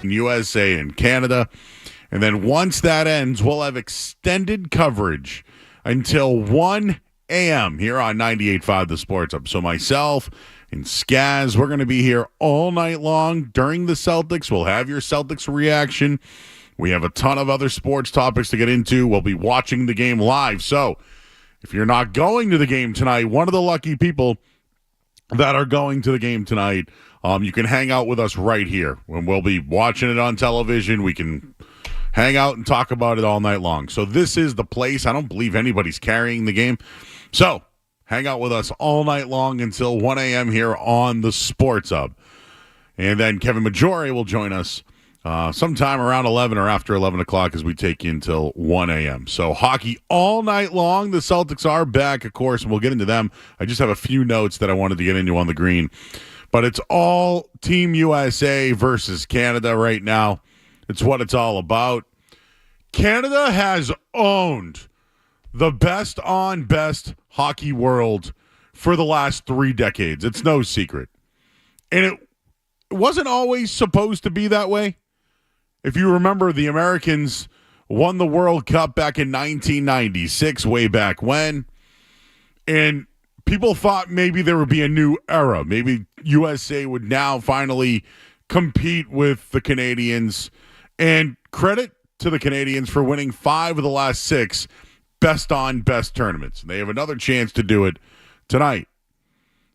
USA and Canada. And then once that ends, we'll have extended coverage until 1 a.m. here on 98.5 The Sports Hub. So myself and Skaz, we're going to be here all night long during the Celtics. We'll have your Celtics reaction. We have a ton of other sports topics to get into. We'll be watching the game live. So if you're not going to the game tonight, one of the lucky people that are going to the game tonight, you can hang out with us right here. When we'll be watching it on television, we can hang out and talk about it all night long. So this is the place. I don't believe anybody's carrying the game. So hang out with us all night long until 1 a.m. here on the Sports Hub. And then Kevin Majore will join us sometime around 11 or after 11 o'clock as we take you until 1 a.m. So hockey all night long. The Celtics are back, of course, and we'll get into them. I just have a few notes that I wanted to get into on the green. But it's all Team USA versus Canada right now. It's what it's all about. Canada has owned the best on best hockey world for the last 3 decades. It's no secret. And it wasn't always supposed to be that way. If you remember, the Americans won the World Cup back in 1996, way back when. And people thought maybe there would be a new era. Maybe USA would now finally compete with the Canadians. And credit to the Canadians for winning 5 of the last 6 best on best tournaments. And they have another chance to do it tonight.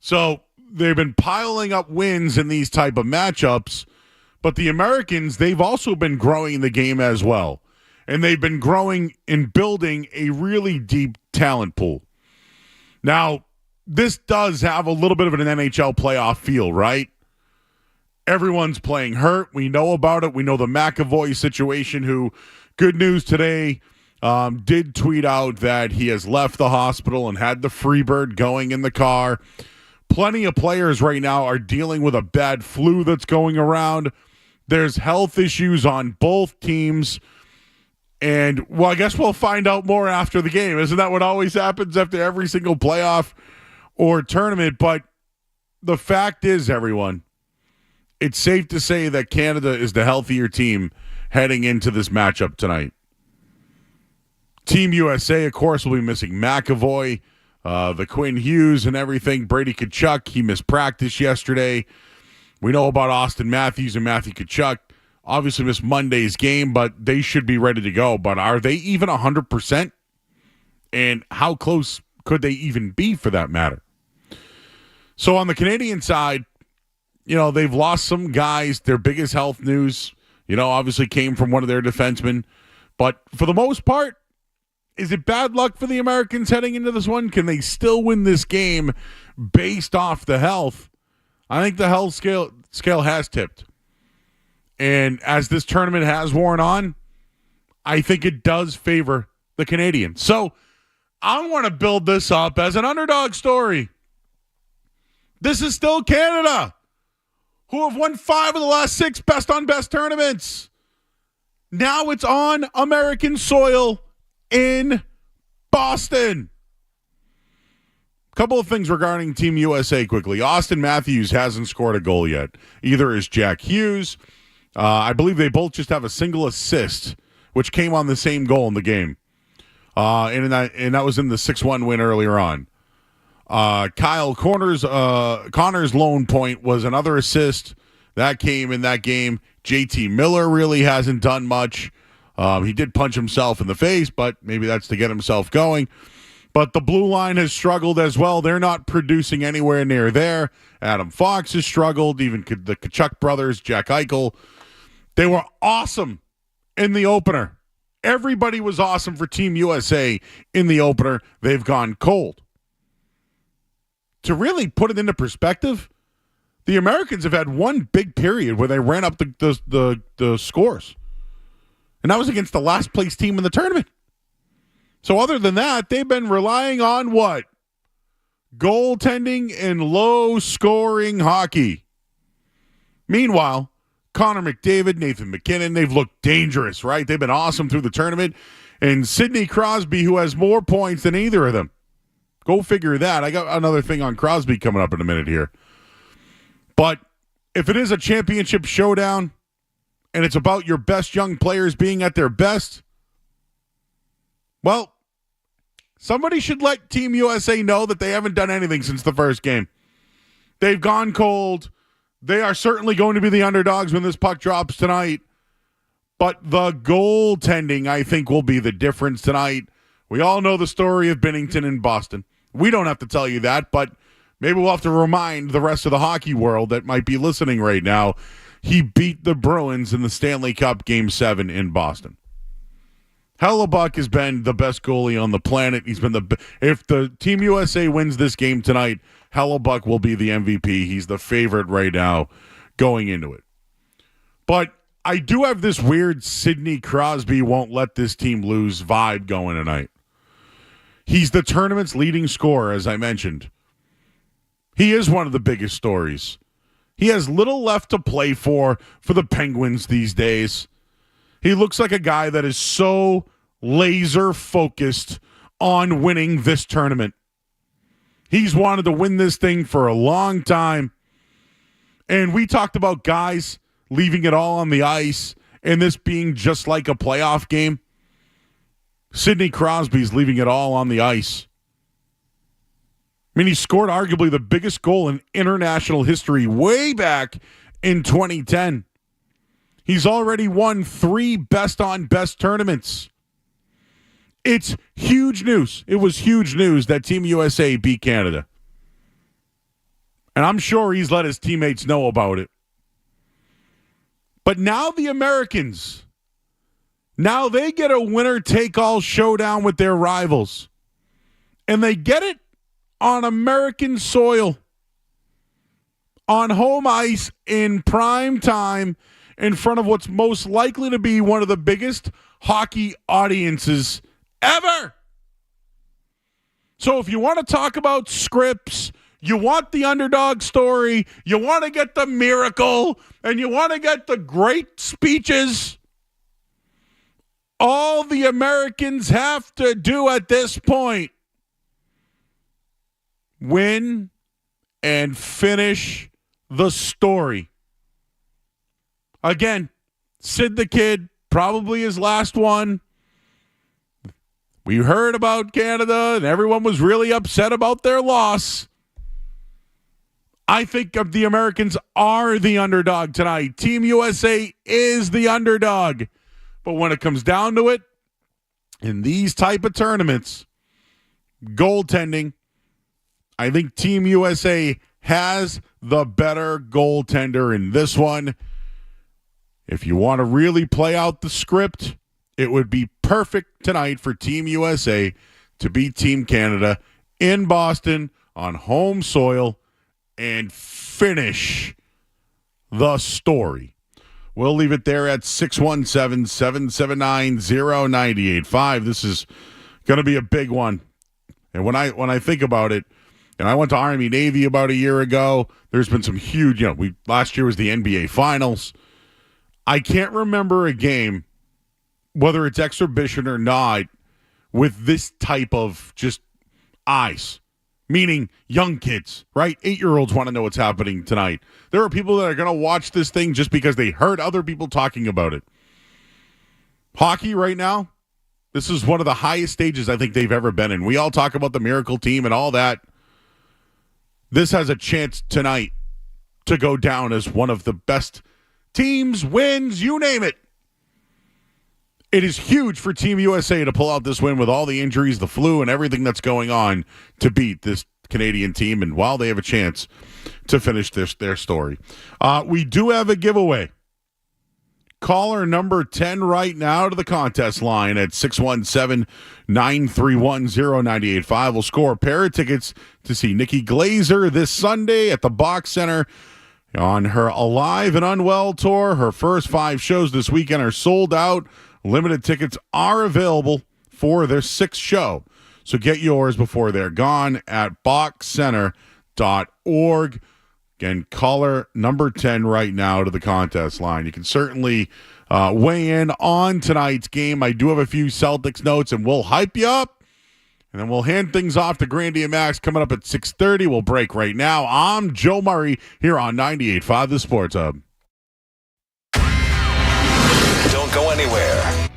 So they've been piling up wins in these type of matchups. But the Americans, they've also been growing the game as well. And they've been growing and building a really deep talent pool. Now, this does have a little bit of an NHL playoff feel, right? Everyone's playing hurt. We know about it. We know the McAvoy situation, who, good news today, did tweet out that he has left the hospital and had the Freebird going in the car. Plenty of players right now are dealing with a bad flu that's going around. There's health issues on both teams. And, well, I guess we'll find out more after the game. Isn't that what always happens after every single playoff or tournament? But the fact is, everyone, it's safe to say that Canada is the healthier team heading into this matchup tonight. Team USA, of course, will be missing McAvoy, the Quinn Hughes and everything. Brady Tkachuk, he missed practice yesterday. We know about Austin Matthews and Matthew Tkachuk. Obviously missed Monday's game, but they should be ready to go. But are they even 100%? And how close could they even be for that matter? So on the Canadian side, you know, they've lost some guys. Their biggest health news, you know, obviously came from one of their defensemen. But for the most part, is it bad luck for the Americans heading into this one? Can they still win this game based off the health? I think the health scale has tipped. And as this tournament has worn on, I think it does favor the Canadians. So I want to build this up as an underdog story. This is still Canada, who have won 5 of the last 6 best on best tournaments. Now it's on American soil in Boston. Couple of things regarding Team USA quickly. Austin Matthews hasn't scored a goal yet. Either is Jack Hughes. I believe they both just have a single assist, which came on the same goal in the game. And that was in the 6-1 win earlier on. Kyle Connor's lone point was another assist. That came in that game. JT Miller really hasn't done much. He did punch himself in the face, but maybe that's to get himself going. But the blue line has struggled as well. They're not producing anywhere near there. Adam Fox has struggled. Even the Tkachuk brothers, Jack Eichel. They were awesome in the opener. Everybody was awesome for Team USA in the opener. They've gone cold. To really put it into perspective, the Americans have had one big period where they ran up the scores. And that was against the last place team in the tournament. So other than that, they've been relying on what? Goaltending and low-scoring hockey. Meanwhile, Connor McDavid, Nathan McKinnon, they've looked dangerous, right? They've been awesome through the tournament. And Sidney Crosby, who has more points than either of them. Go figure that. I got another thing on Crosby coming up in a minute here. But if it is a championship showdown, and it's about your best young players being at their best, well, somebody should let Team USA know that they haven't done anything since the first game. They've gone cold. They are certainly going to be the underdogs when this puck drops tonight. But the goaltending, I think, will be the difference tonight. We all know the story of Binnington in Boston. We don't have to tell you that, but maybe we'll have to remind the rest of the hockey world that might be listening right now. He beat the Bruins in the Stanley Cup Game 7 in Boston. Hellebuck has been the best goalie on the planet. He's been if the Team USA wins this game tonight, Hellebuck will be the MVP. He's the favorite right now going into it. But I do have this weird Sidney Crosby won't let this team lose vibe going tonight. He's the tournament's leading scorer, as I mentioned. He is one of the biggest stories. He has little left to play for the Penguins these days. He looks like a guy that is so laser focused on winning this tournament. He's wanted to win this thing for a long time. And we talked about guys leaving it all on the ice and this being just like a playoff game. Sidney Crosby's leaving it all on the ice. I mean, he scored arguably the biggest goal in international history way back in 2010. He's already won 3 best-on-best tournaments. It's huge news. It was huge news that Team USA beat Canada. And I'm sure he's let his teammates know about it. But now the Americans, now they get a winner-take-all showdown with their rivals. And they get it on American soil, on home ice, in prime time, in front of what's most likely to be one of the biggest hockey audiences ever. So if you want to talk about scripts, you want the underdog story, you want to get the miracle, and you want to get the great speeches, all the Americans have to do at this point, win and finish the story. Again, Sid the Kid, probably his last one. We heard about Canada, and everyone was really upset about their loss. I think the Americans are the underdog tonight. Team USA is the underdog. But when it comes down to it, in these type of tournaments, goaltending, I think Team USA has the better goaltender in this one. If you want to really play out the script, it would be perfect tonight for Team USA to beat Team Canada in Boston on home soil and finish the story. We'll leave it there at 617-779-0985. This is going to be a big one. And when I think about it, and I went to Army Navy about a year ago, there's been some huge, last year was the NBA Finals. I can't remember a game, whether it's exhibition or not, with this type of just eyes. Meaning young kids, right? 8-year-olds want to know what's happening tonight. There are people that are going to watch this thing just because they heard other people talking about it. Hockey right now, this is one of the highest stages I think they've ever been in. We all talk about the miracle team and all that. This has a chance tonight to go down as one of the best teams, wins, you name it. It is huge for Team USA to pull out this win with all the injuries, the flu, and everything that's going on to beat this Canadian team. And while they have a chance to finish their story, we do have a giveaway. Caller number 10 right now to the contest line at 617-931-0985 will score a pair of tickets to see Nikki Glazer this Sunday at the Box Center on her Alive and Unwell tour. Her first 5 shows this weekend are sold out. Limited tickets are available for their 6th show. So get yours before they're gone at boxcenter.org. Again, caller number 10 right now to the contest line. You can certainly weigh in on tonight's game. I do have a few Celtics notes, and we'll hype you up. And then we'll hand things off to Grandy and Max coming up at 6:30. We'll break right now. I'm Joe Murray here on 98.5 The Sports Hub. go anywhere.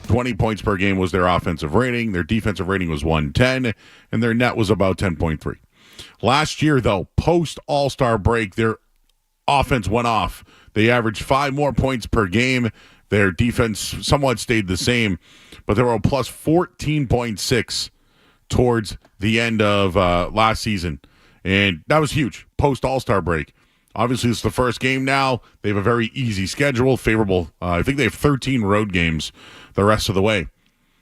20 points per game was their offensive rating. Their defensive rating was 110, and their net was about 10.3. Last year, though, post All-Star break, their offense went off. They averaged 5 more points per game. Their defense somewhat stayed the same, but they were a plus 14.6 towards the end of last season. And that was huge, post All-Star break. Obviously, it's the first game now. They have a very easy schedule, favorable. I think they have 13 road games the rest of the way.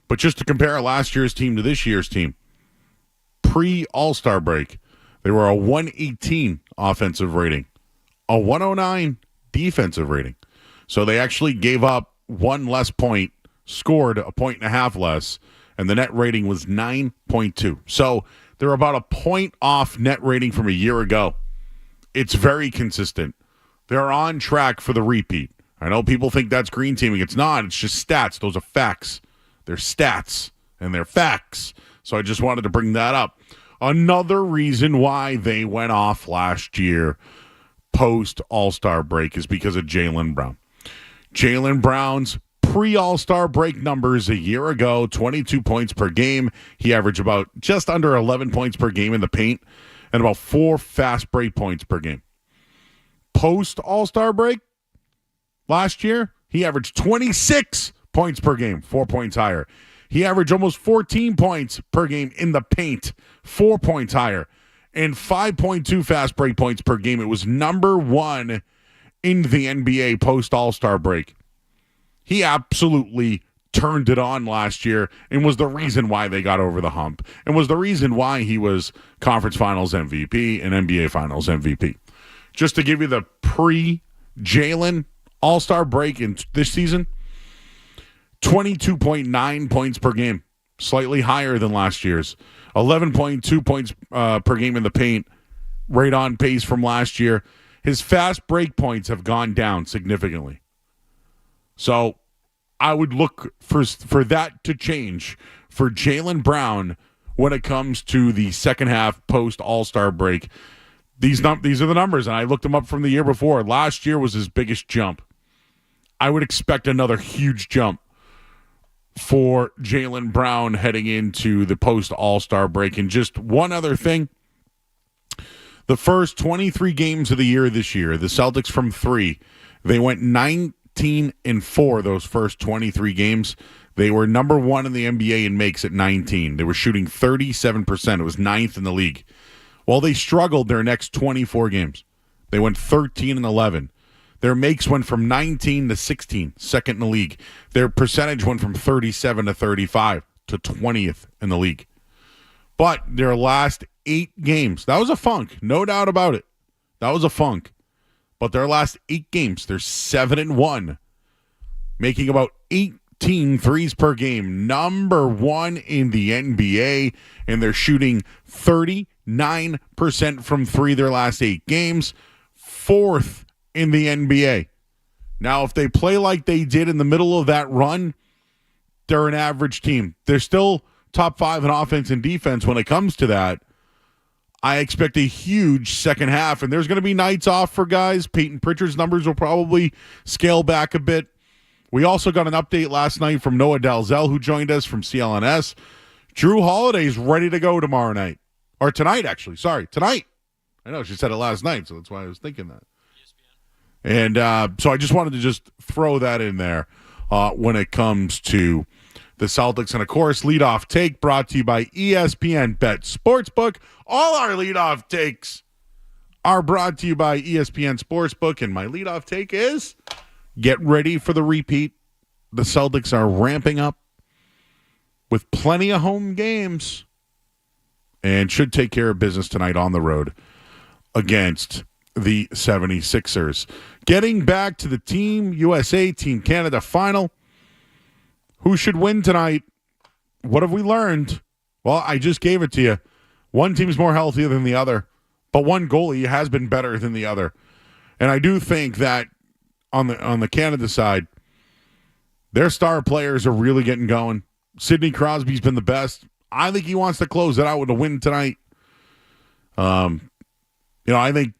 But just to compare last year's team to this year's team, pre-All-Star break, they were a 118 offensive rating, a 109 defensive rating. So they actually gave up 1 less point, scored 1.5 points less, and the net rating was 9.2. So they're about a point off net rating from a year ago. It's very consistent. They're on track for the repeat. I know people think that's green teaming. It's not. It's just stats. Those are facts. They're stats, and they're facts. So I just wanted to bring that up. Another reason why they went off last year post All-Star break is because of Jaylen Brown. Jaylen Brown's pre-All-Star break numbers a year ago, 22 points per game. He averaged about just under 11 points per game in the paint and about 4 fast break points per game. Post All-Star break last year, he averaged 26 points per game, 4 points higher. He averaged almost 14 points per game in the paint, 4 points higher, and 5.2 fast break points per game. It was number 1 in the NBA post All-Star break. He absolutely turned it on last year and was the reason why they got over the hump and was the reason why he was Conference Finals MVP and NBA Finals MVP. Just to give you the pre-Jaylen All-Star break in this season, 22.9 points per game, slightly higher than last year's. 11.2 points per game in the paint, right on pace from last year. His fast break points have gone down significantly. So I would look for that to change for Jaylen Brown when it comes to the second half post All-Star break. These are the numbers, and I looked them up from the year before. Last year was his biggest jump. I would expect another huge jump for Jaylen Brown heading into the post All-Star break. And just one other thing, the first 23 games of the year this year, the Celtics from 3, they went 19-4 those first 23 games. They were number 1 in the NBA in makes at 19. They were shooting 37%. It was 9th in the league. Well, they struggled their next 24 games. They went 13-11. Their makes went from 19 to 16, second in the league. Their percentage went from 37 to 35 to 20th in the league. But their last 8 games, that was a funk, no doubt about it. That was a funk. But their last 8 games, they're 7-1, making about 18 threes per game. Number 1 in the NBA, and they're shooting 39% from 3 their last 8 games. 4th in the NBA. Now, if they play like they did in the middle of that run, they're an average team. They're still top 5 in offense and defense when it comes to that. I expect a huge second half, and there's going to be nights off for guys. Peyton Pritchard's numbers will probably scale back a bit. We also got an update last night from Noah Dalzell, who joined us from CLNS. Drew Holiday's ready to go tomorrow night. Or tonight, actually. Sorry, tonight. I know, she said it last night, so that's why I was thinking that. And so I just wanted to just throw that in there when it comes to the Celtics. And, of course, leadoff take brought to you by ESPN Bet Sportsbook. All our leadoff takes are brought to you by ESPN Sportsbook. And my leadoff take is get ready for the repeat. The Celtics are ramping up with plenty of home games and should take care of business tonight on the road against the 76ers. Getting back to the Team USA, Team Canada final. Who should win tonight? What have we learned? Well, I just gave it to you. One team's more healthy than the other, but one goalie has been better than the other. And I do think that on the Canada side, their star players are really getting going. Sidney Crosby's been the best. I think he wants to close it out with a win tonight. I think,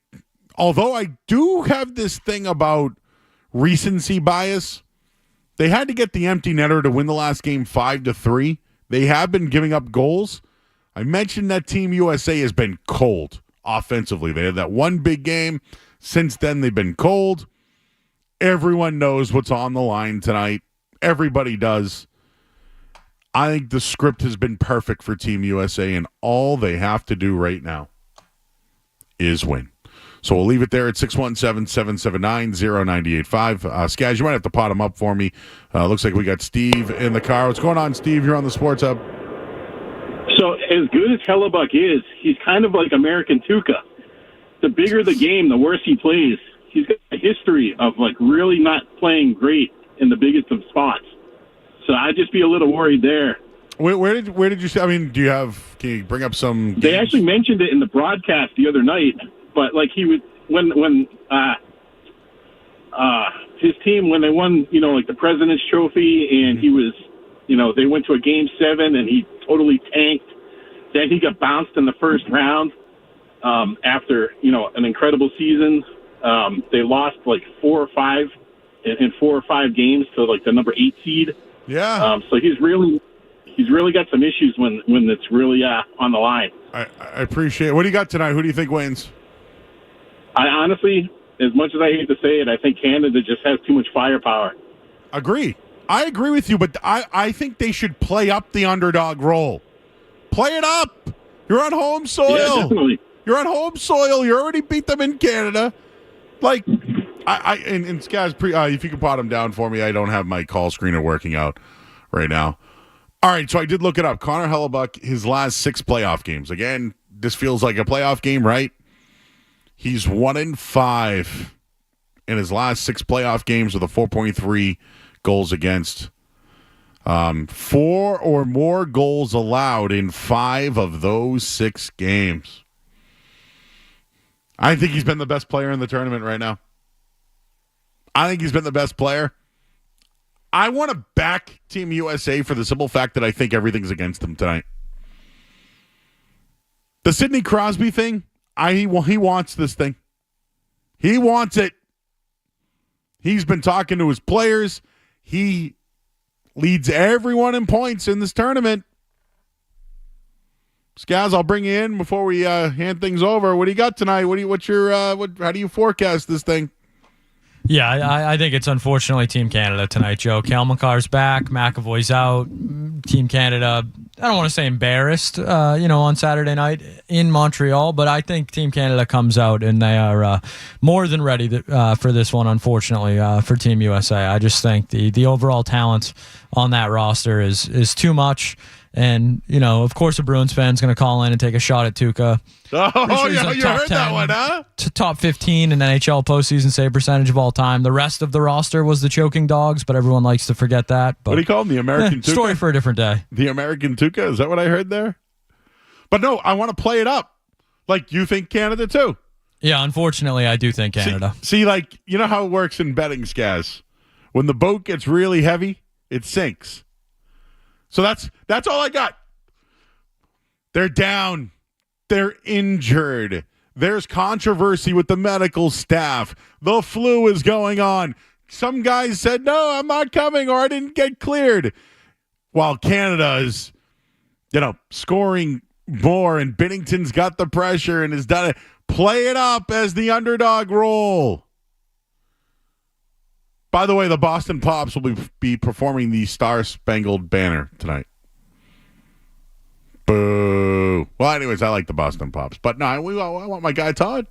although I do have this thing about recency bias, They had to get the empty netter to win the last game 5-3. They have been giving up goals. I mentioned that Team USA has been cold offensively. They had that one big game. Since then, they've been cold. Everyone knows what's on the line tonight. Everybody does. I think the script has been perfect for Team USA, and all they have to do right now is win. So we'll leave it there at 617-779-0985. Skaz, you might have to pot him up for me. Looks like we got Steve in the car. What's going on, Steve? You're on the Sports Hub. So as good as Hellebuck is, he's kind of like American Tuca. The bigger the game, the worse he plays. He's got a history of really not playing great in the biggest of spots. So I'd just be a little worried there. Where did you say? I mean, can you bring up some games? They actually mentioned it in the broadcast the other night, but he would when his team, when they won, the President's Trophy, and he was, they went to a Game 7 and he totally tanked. Then he got bounced in the first round after, an incredible season. They lost 4 or 5 in 4 or 5 games to the number 8 seed. Yeah. So he's really got some issues when it's really on the line. I appreciate it. What do you got tonight? Who do you think wins? I honestly, as much as I hate to say it, I think Canada just has too much firepower. Agree. I agree with you, but I think they should play up the underdog role. Play it up. You're on home soil. Yeah, definitely. You're on home soil. You already beat them in Canada. And Skaz, if you could pot him down for me, I don't have my call screener working out right now. All right, so I did look it up. Connor Hellebuck, his last 6 playoff games. Again, this feels like a playoff game, right? He's 1-5 in his last 6 playoff games with a 4.3 goals against. 4 or more goals allowed in 5 of those 6 games. I think he's been the best player in the tournament right now. I think he's been the best player. I want to back Team USA for the simple fact that I think everything's against them tonight. The Sidney Crosby thing, he wants this thing. He wants it. He's been talking to his players. He leads everyone in points in this tournament. Skaz, I'll bring you in before we hand things over. What do you got tonight? How do you forecast this thing? Yeah, I think it's unfortunately Team Canada tonight, Joe. Cal McCarr's back, McAvoy's out. Team Canada, I don't want to say embarrassed, on Saturday night in Montreal, but I think Team Canada comes out and they are more than ready for this one, unfortunately, for Team USA. I just think the overall talent on that roster is too much. And, of course, a Bruins fan's going to call in and take a shot at Tuca. Oh, yeah, you heard that one, huh? To top 15 in NHL postseason save percentage of all time. The rest of the roster was the choking dogs, but everyone likes to forget that. But, what do you call him, the American Tuca? Story for a different day. The American Tuca? Is that what I heard there? But no, I want to play it up. You think Canada, too? Yeah, unfortunately, I do think Canada. See, you know how it works in betting, Skaz? When the boat gets really heavy, it sinks. So that's all I got. They're down. They're injured. There's controversy with the medical staff. The flu is going on. Some guys said, no, I'm not coming, or I didn't get cleared. While Canada is, scoring more, and Binnington's got the pressure and has done it. Play it up as the underdog role. By the way, the Boston Pops will be performing the Star-Spangled Banner tonight. Boo. Well, anyways, I like the Boston Pops. But no, I want my guy Todd.